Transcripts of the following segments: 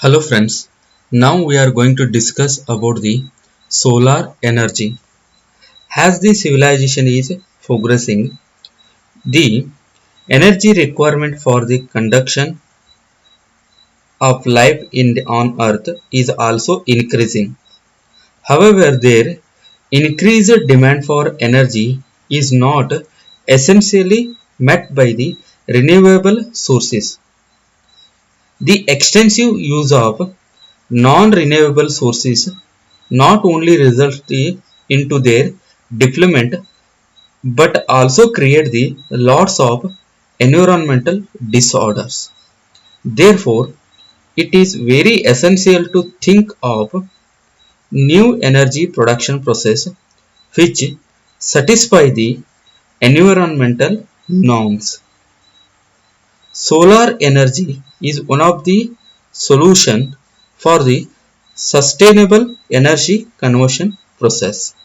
Hello friends, now we are going to discuss about the solar energy. As the civilization is progressing, the energy requirement for the conduction of life on earth is also increasing. However, their increased demand for energy is not essentially met by the renewable sources. The extensive use of non-renewable sources not only result into their deployment but also create the lots of environmental disorders. Therefore, it is very essential to think of new energy production process which satisfy the environmental norms. Solar energy is one of the solution for the sustainable energy conversion process.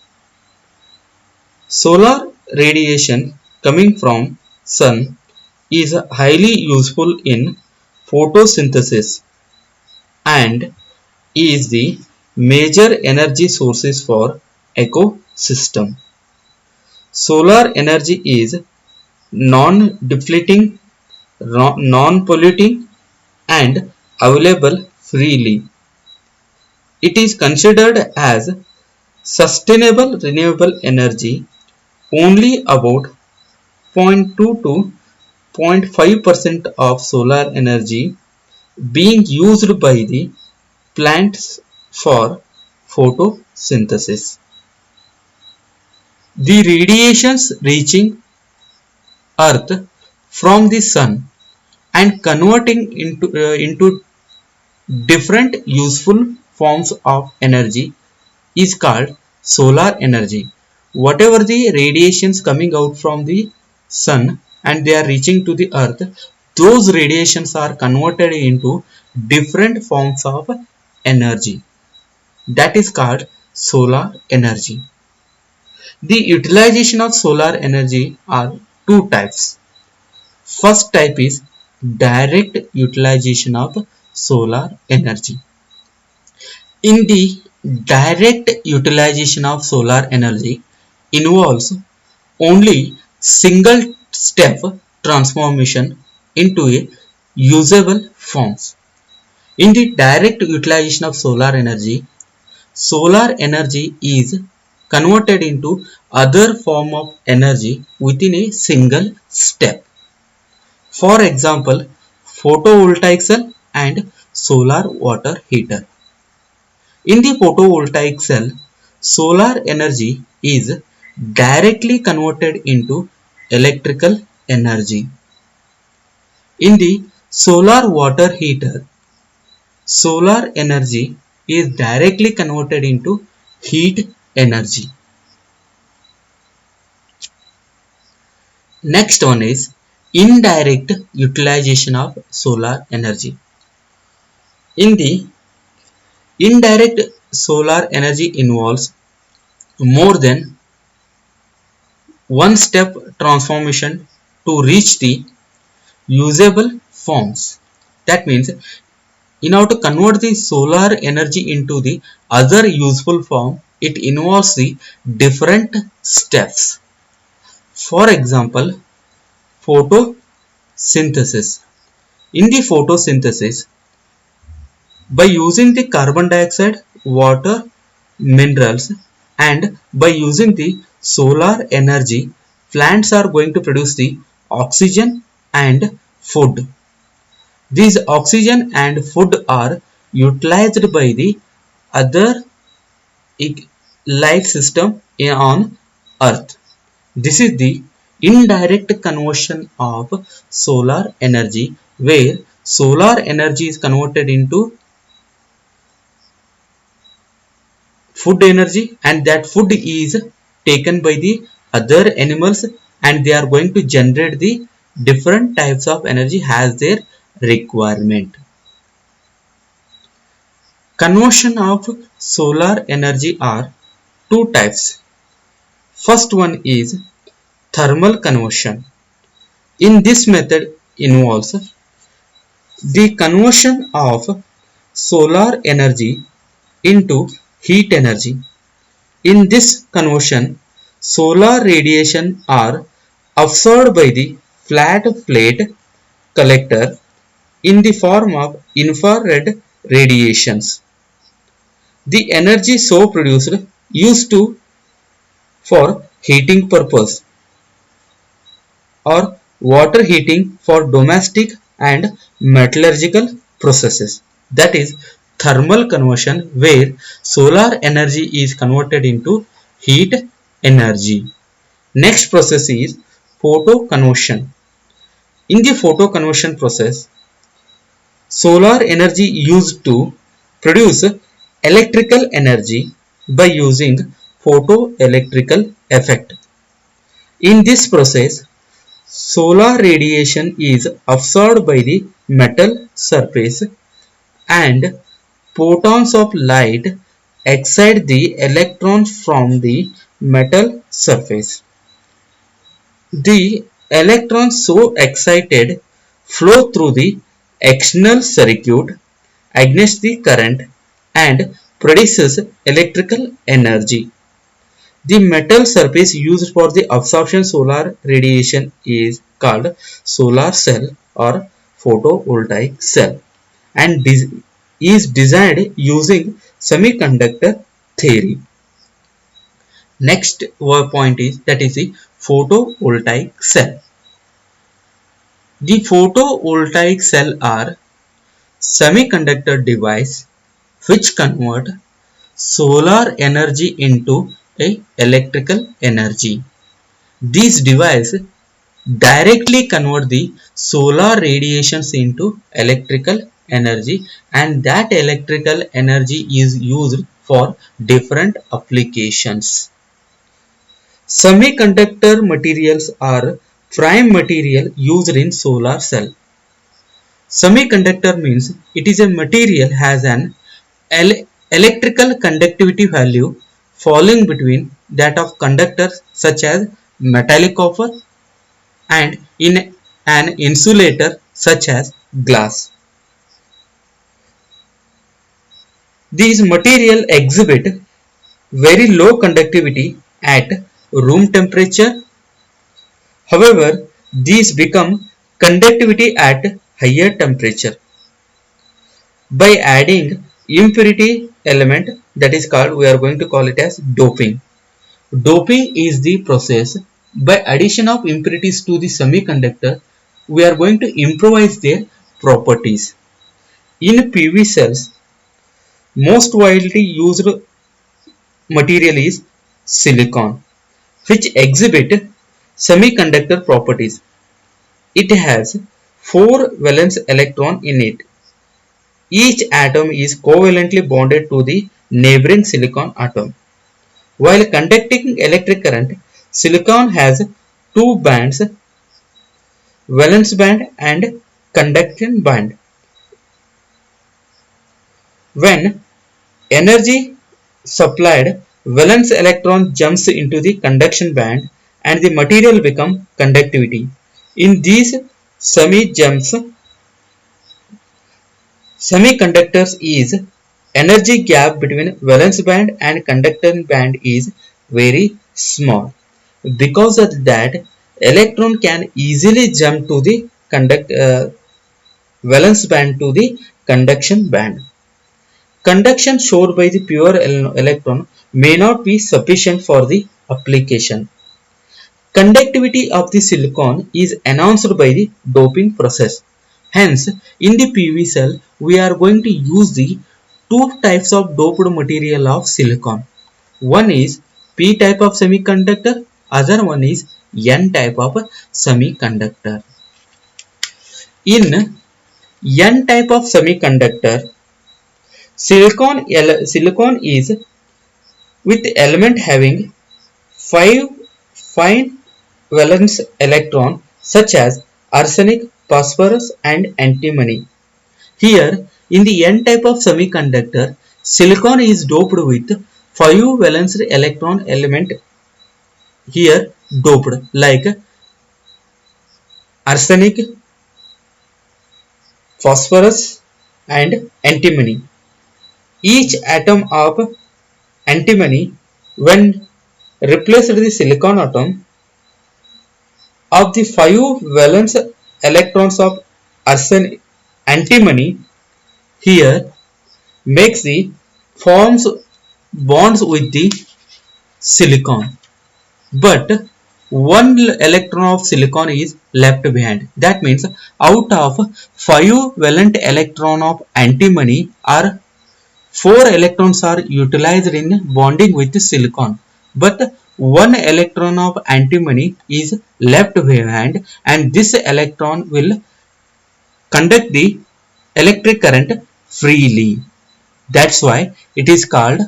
Solar radiation coming from sun is highly useful in photosynthesis and is the major energy sources for ecosystem. Solar energy is non-depleting, non-polluting and available freely. It is considered as sustainable renewable energy. Only about 0.2 to 0.5% of solar energy being used by the plants for photosynthesis. The radiations reaching earth from the sun and converting into different useful forms of energy is called solar energy. Whatever the radiations coming out from the sun and they are reaching to the earth, those radiations are converted into different forms of energy. That is called solar energy. The utilization of solar energy are two types. First type is direct utilization of solar energy. In the direct utilization of solar energy involves only single step transformation into a usable forms. In the direct utilization of solar energy is converted into other form of energy within a single step. For example, photovoltaic cell and solar water heater. In the photovoltaic cell, solar energy is directly converted into electrical energy. In the solar water heater, solar energy is directly converted into heat energy. Next one is indirect utilization of solar energy. In the indirect solar energy involves more than one step transformation to reach the usable forms. That means in order to convert the solar energy into the other useful form, it involves the different steps. For example, photosynthesis. In the photosynthesis, by using the carbon dioxide, water, minerals and by using the solar energy, plants are going to produce the oxygen and food. These oxygen and food are utilized by the other life system on earth. This is the indirect conversion of solar energy where solar energy is converted into food energy and that food is taken by the other animals and they are going to generate the different types of energy as their requirement. Conversion of solar energy are two types. First one is thermal conversion. In this method involves the conversion of solar energy into heat energy. In this conversion, solar radiation are absorbed by the flat plate collector in the form of infrared radiations. The energy so produced used to for heating purpose or water heating for domestic and metallurgical processes. That is thermal conversion, where solar energy is converted into heat energy. Next process is photo conversion. In the photo conversion process, solar energy used to produce electrical energy by using photoelectrical effect. In this process, solar radiation is absorbed by the metal surface and photons of light excite the electrons from the metal surface. The electrons so excited flow through the external circuit against the current and produces electrical energy. The metal surface used for the absorption solar radiation is called solar cell or photovoltaic cell and is designed using semiconductor theory. Next point is that is the photovoltaic cell. The photovoltaic cell are semiconductor device which convert solar energy into a electrical energy. These devices directly convert the solar radiations into electrical energy, and that electrical energy is used for different applications. Semiconductor materials are prime material used in solar cell. Semiconductor means it is a material has an electrical conductivity value falling between that of conductors such as metallic copper and in an insulator such as glass. These materials exhibit very low conductivity at room temperature. However, these become conductivity at higher temperature by adding impurity element, that is called, we are going to call it as doping. Doping is the process by addition of impurities to the semiconductor. We are going to improvise their properties. In PV cells, most widely used material is silicon, which exhibit semiconductor properties. It has 4 valence electrons in it. Each atom is covalently bonded to the neighboring silicon atom. While conducting electric current, silicon has 2 bands, valence band and conduction band. When energy supplied, valence electron jumps into the conduction band and the material becomes conductivity. In these semiconductors is energy gap between valence band and conduction band is very small. Because of that, electron can easily jump to the valence band to the conduction band. Conduction showed by the pure electron may not be sufficient for the application. Conductivity of the silicon is enhanced by the doping process. Hence, in the PV cell, we are going to use the 2 types of doped material of silicon. One is P type of semiconductor, other one is N type of semiconductor. In N type of semiconductor, silicon is with element having 5 fine valence electron such as arsenic, phosphorus and antimony. Here in the N type of semiconductor, silicon is doped with 5 valence electron element here doped like arsenic, phosphorus, and antimony. Each atom of antimony, when replaced the silicon atom of the 5 valence electrons of antimony, here makes the forms bonds with the silicon, but one electron of silicon is left behind. That means out of 5 valent electron of antimony, are 4 electrons are utilized in bonding with the silicon, but one electron of antimony is left behind, and this electron will conduct the electric current freely. That's why it is called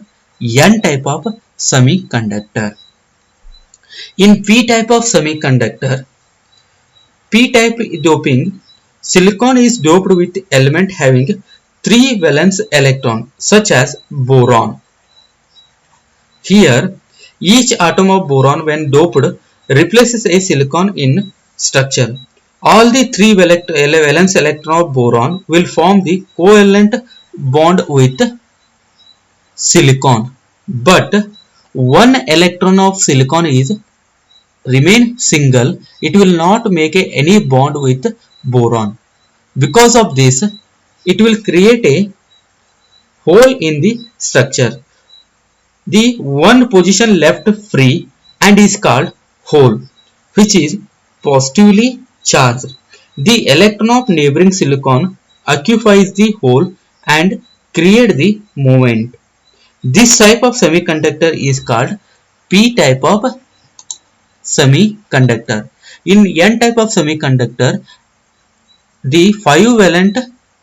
N type of semiconductor. In P type of semiconductor, P type doping, silicon is doped with element having 3 valence electron such as boron. Here, each atom of boron when doped replaces a silicon in structure. All the 3 valence electron of boron will form the covalent bond with silicon, but one electron of silicon is remain single. It will not make any bond with boron. Because of this, it will create a hole in the structure. The one position left free and is called hole, which is positively charged. The electron of neighboring silicon occupies the hole and create the movement. This type of semiconductor is called P type of semiconductor. In N type of semiconductor, the 5 valent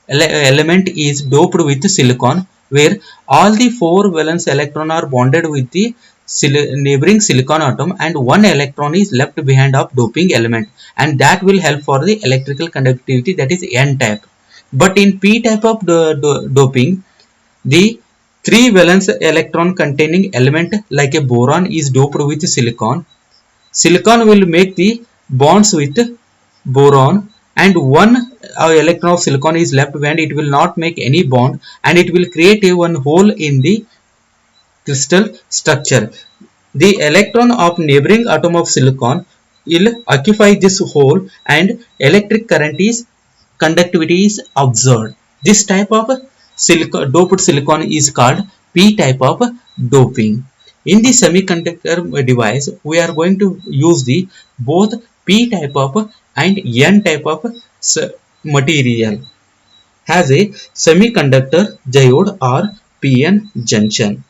element is doped with silicon, where all the 4 valence electrons are bonded with the neighboring silicon atom, and one electron is left behind of doping element, and that will help for the electrical conductivity, that is N type. But in P type of doping, the 3 valence electron containing element like a boron is doped with silicon. Silicon will make the bonds with boron, and one electron of silicon is left behind. It will not make any bond, and it will create a one hole in the crystal structure. The electron of neighboring atom of silicon will occupy this hole, and electric current is conductivity is observed. This type of doped silicon is called P type of doping. In the semiconductor device, we are going to use the both P type of and N type of material has a semiconductor diode or PN junction.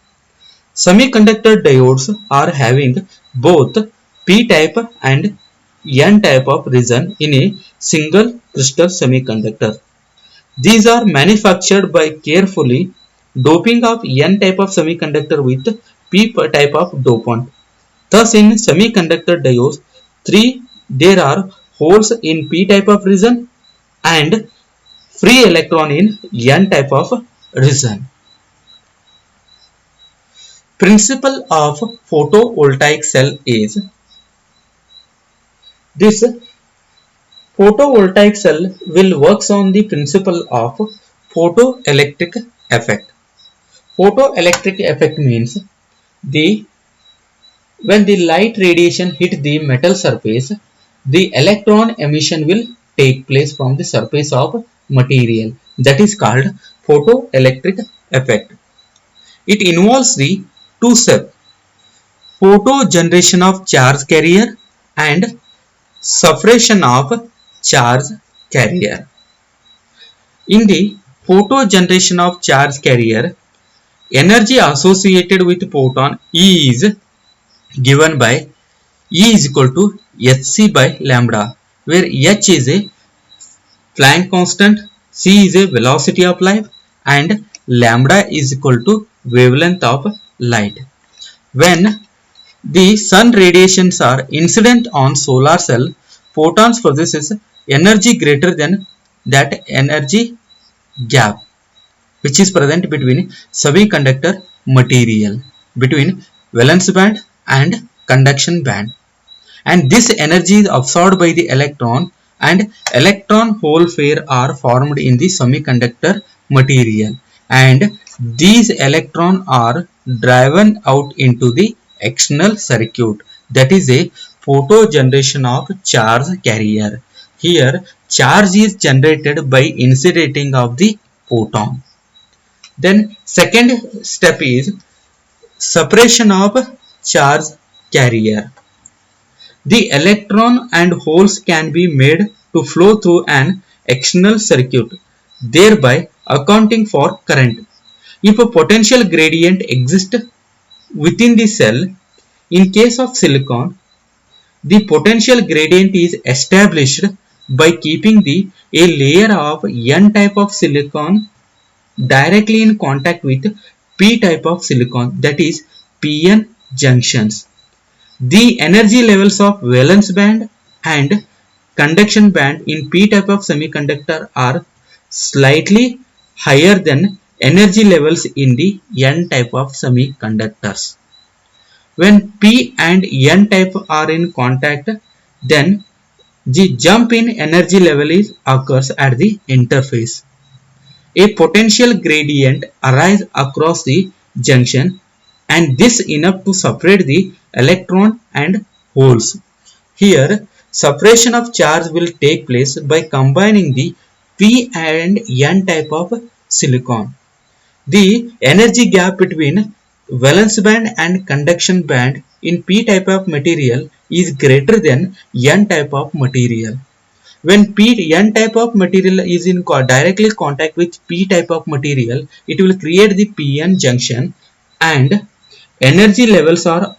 Semiconductor diodes are having both P type and N type of region in a single crystal semiconductor. These are manufactured by carefully doping of N type of semiconductor with P type of dopant. Thus, in semiconductor diodes, there are holes in P type of region and free electron in N type of region. Principle of photovoltaic cell is this: photovoltaic cell will works on the principle of photoelectric effect. Photoelectric effect means when the light radiation hit the metal surface, the electron emission will take place from the surface of material. That is called photoelectric effect. It involves the two steps: photo generation of charge carrier and suppression of charge carrier. In the photo generation of charge carrier, energy associated with photon E is given by E is equal to hc by lambda, where h is a Planck constant, c is a velocity of light, and lambda is equal to wavelength of light. When the sun radiations are incident on solar cell, photons possesses energy greater than that energy gap which is present between semiconductor material, between valence band and conduction band, and this energy is absorbed by the electron, and electron hole pair are formed in the semiconductor material, and these electrons are driven out into the external circuit. That is a photo generation of charge carrier. Here charge is generated by incidentating of the photon. Then second step is separation of charge carrier. The electron and holes can be made to flow through an external circuit, thereby accounting for current. If a potential gradient exists within the cell, in case of silicon, the potential gradient is established by keeping a layer of N type of silicon directly in contact with P type of silicon, that is PN junctions. The energy levels of valence band and conduction band in P type of semiconductor are slightly higher than energy levels in the N type of semiconductors. When P and N type are in contact, then the jump in energy level occurs at the interface. A potential gradient arises across the junction, and this enough to separate the electron and holes. Here, separation of charge will take place by combining the P and N type of silicon. The energy gap between valence band and conduction band in P type of material is greater than N type of material. When N type of material is in directly contact with P type of material, it will create the PN junction, and energy levels are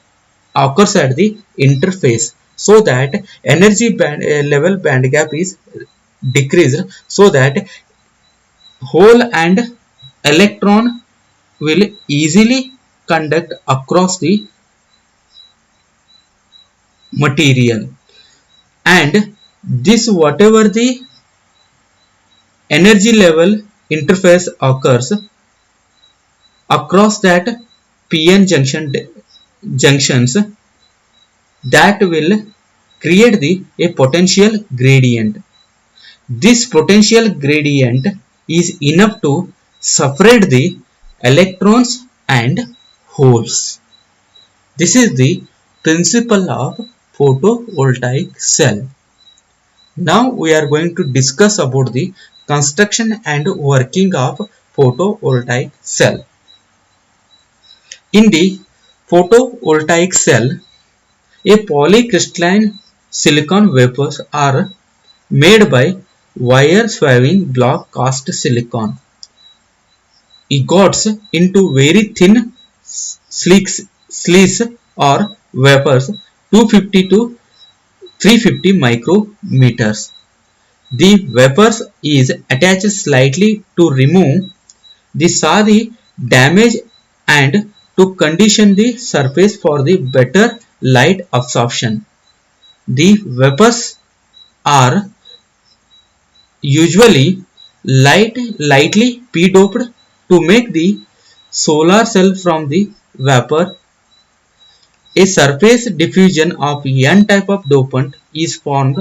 occurs at the interface, so that energy level band gap is decreased, so that hole and electron will easily conduct across the material, and this whatever the energy level interface occurs across that PN junctions, that will create a potential gradient. This potential gradient is enough to separate the electrons and holes. This is the principle of photovoltaic cell. Now we are going to discuss about the construction and working of photovoltaic cell. In the photovoltaic cell, a polycrystalline silicon vapors are made by wire swabbing block cast silicon. It goes into very thin sleeves or vapors 250 to 350 micrometers. The vapors is attached slightly to remove the damage and to condition the surface for the better light absorption. The vapors are usually lightly p-doped to make the solar cell from the vapor. A surface diffusion of N type of dopant is formed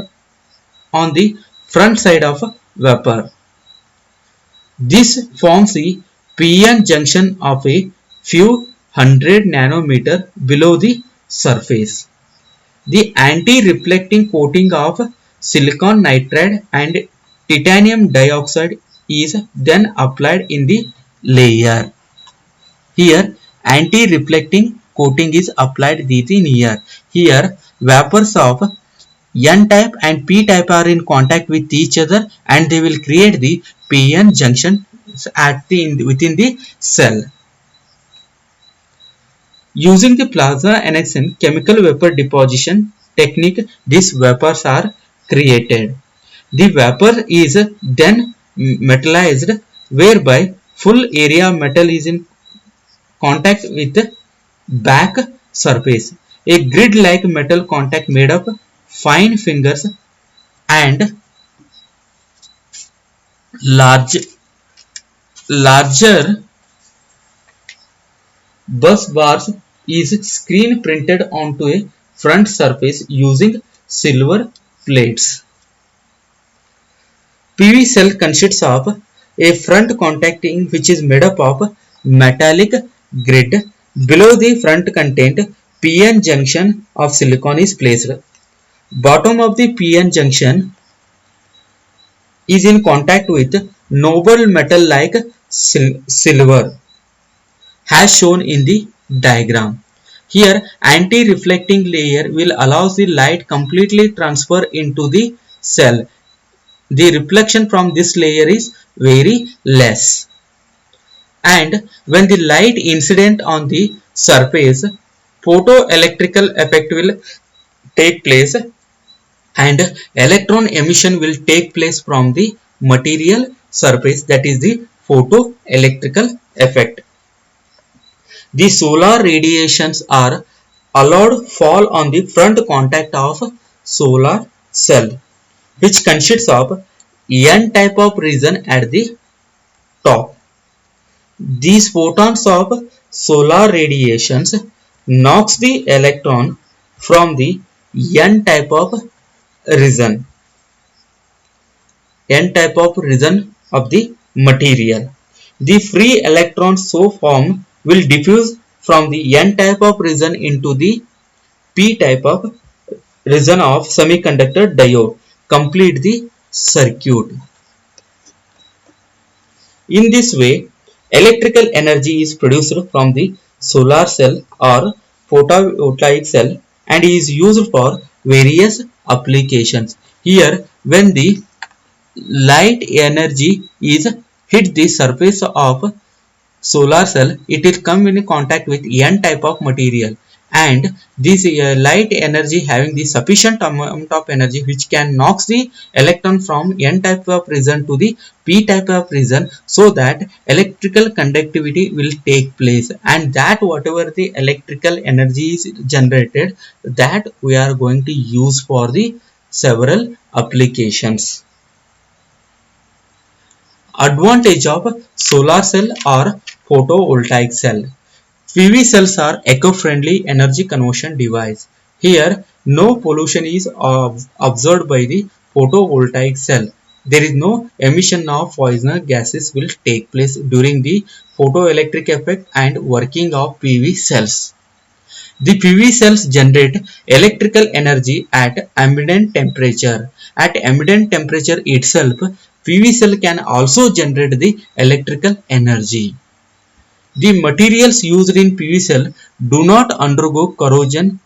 on the front side of vapor. This forms the PN junction of a few hundred nanometer below the surface. The anti-reflecting coating of silicon nitride and titanium dioxide is then applied in the layer. Here anti-reflecting coating is applied in here. Here vapors of N type and P type are in contact with each other, and they will create the PN junction within the cell. Using the plasma annexation chemical vapor deposition technique, these vapors are created. The vapor is then metallized, whereby full area metal is in contact with the back surface. A grid-like metal contact made of fine fingers and larger bus bars is screen printed onto a front surface using silver plates. PV cell consists of a front contacting which is made up of metallic grid. Below the front content, PN junction of silicon is placed. Bottom of the PN junction is in contact with noble metal like silver, as shown in the diagram. Here, anti-reflecting layer will allow the light completely transfer into the cell. The reflection from this layer is very less. And when the light incident on the surface, photoelectrical effect will take place and electron emission will take place from the material surface, that is the photoelectrical effect. The solar radiations are allowed fall on the front contact of solar cell, which consists of N type of region at the top. These photons of solar radiations knocks the electron from the N type of region of the material. The free electrons so formed will diffuse from the N type of region into the P type of region of semiconductor diode. Complete the circuit. In this way, electrical energy is produced from the solar cell or photovoltaic cell and is used for various applications. Here, when the light energy is hit the surface of solar cell, it will come in contact with N type of material, and this light energy having the sufficient amount of energy which can knocks the electron from N type of region to the P type of region, so that electrical conductivity will take place, and that whatever the electrical energy is generated, that we are going to use for the several applications. Advantage of solar cell or photovoltaic cell. PV cells are eco-friendly energy conversion device. Here, no pollution is absorbed by the photovoltaic cell. There is no emission of poisonous gases will take place during the photoelectric effect and working of PV cells. The PV cells generate electrical energy at ambient temperature. At ambient temperature itself, PV cell can also generate the electrical energy. The materials used in PV cell do not undergo corrosion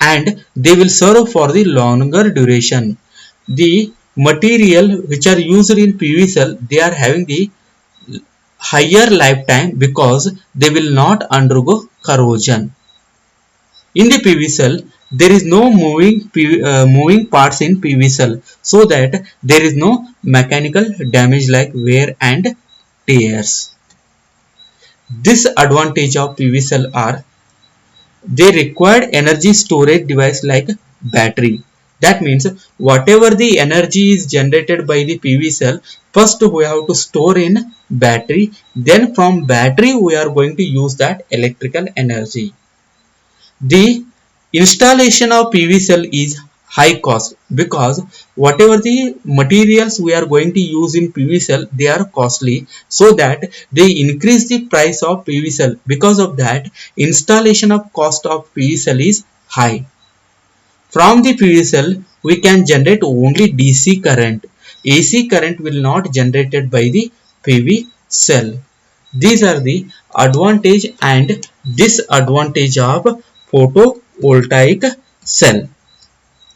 and they will serve for the longer duration. The material which are used in PV cell, they are having the higher lifetime because they will not undergo corrosion. In the PV cell, there is no moving parts in PV cell, so that there is no mechanical damage like wear and tears. Disadvantage of PV cell are they require energy storage device like battery. That means whatever the energy is generated by the PV cell, first we have to store in battery, then from battery we are going to use that electrical energy. The installation of PV cell is high cost because whatever the materials we are going to use in PV cell, they are costly, so that they increase the price of PV cell. Because of that, installation of cost of PV cell is high. From the PV cell, we can generate only DC current. AC current will not generated by the PV cell. These are the advantage and disadvantage of photovoltaic cell.